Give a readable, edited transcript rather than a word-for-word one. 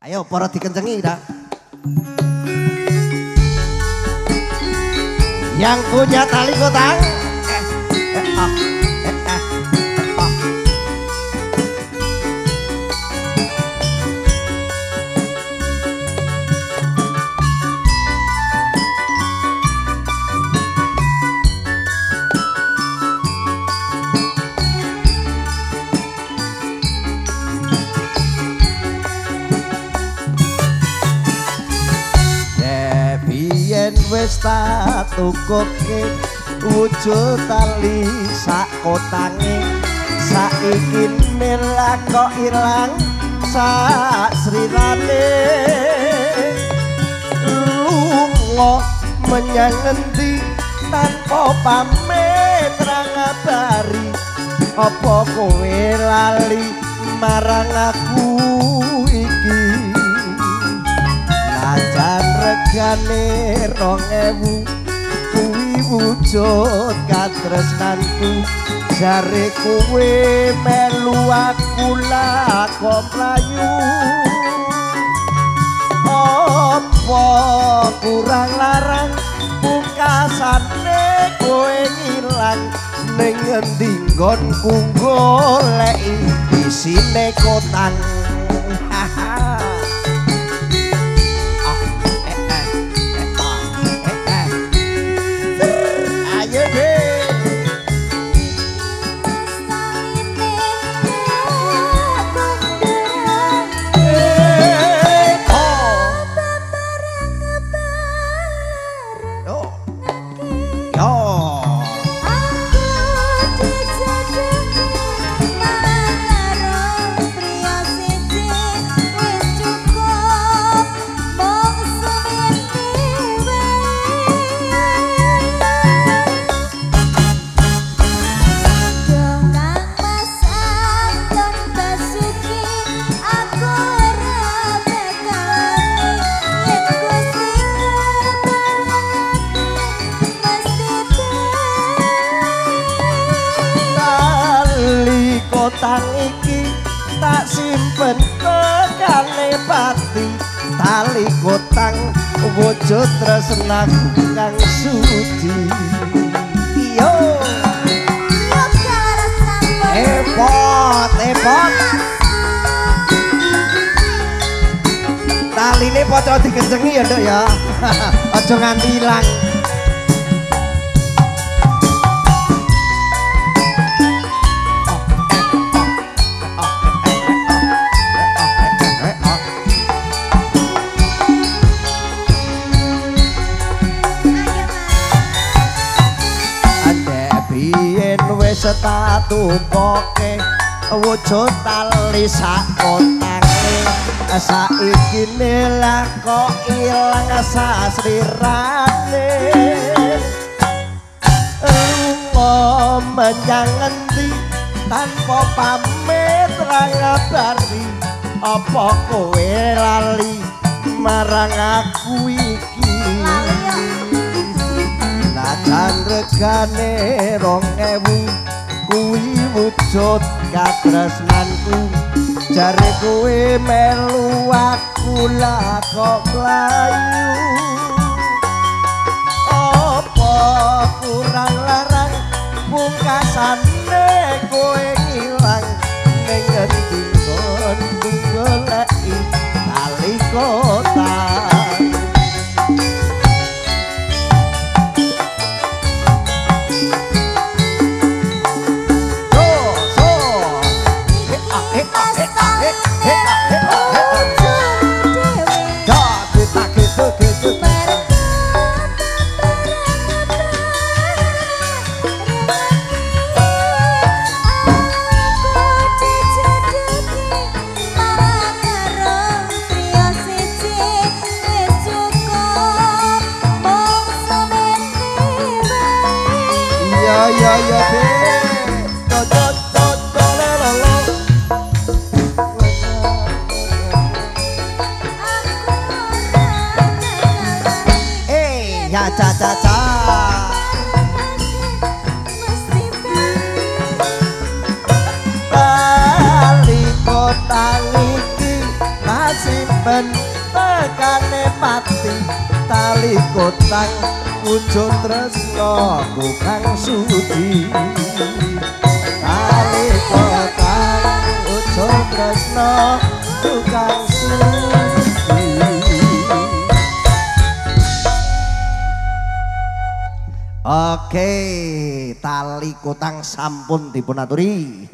Ayo para dikencengi dah. Yang punya tali kotang. Wis tak tukuke wujud tali sak kotange saiki nilak kok ilang sak srirane lunga menyang endi tanpa pamit ra ngabari apa kowe lali marang aku iki najan regane 2000 kuwi wujud katresnanku jare kowe melu aku lakon mlayu apa kurang larang pungkasane kowe ngilang ning endi nggonku goleki isine kotang kotang iki tak simpen tekane pati tali kotang wujud tresnaku kang suci yo epot taline poco dikencengi ya Nduk ya aja nganti ilang. Setatu poke wujud tali sak kotange saiki nilak kok ilang sasrirane lunga menyang endi tanpa pamit ra ngabari apa kowe lali marang aku iki najan regane 2000 kuwi wujud katresnanku jare kowe melu aku lah kok mlayu apa kurang larang pungkasane kowe ngilang ning endi nggonku goleki tali kotang cha-cha-cha tali kotang iki masih ben tekane pati tali kotang wujud tresno kang suci tali kotang wujud tresno kang suci. Oke, tali kotang sampun dipunaturi.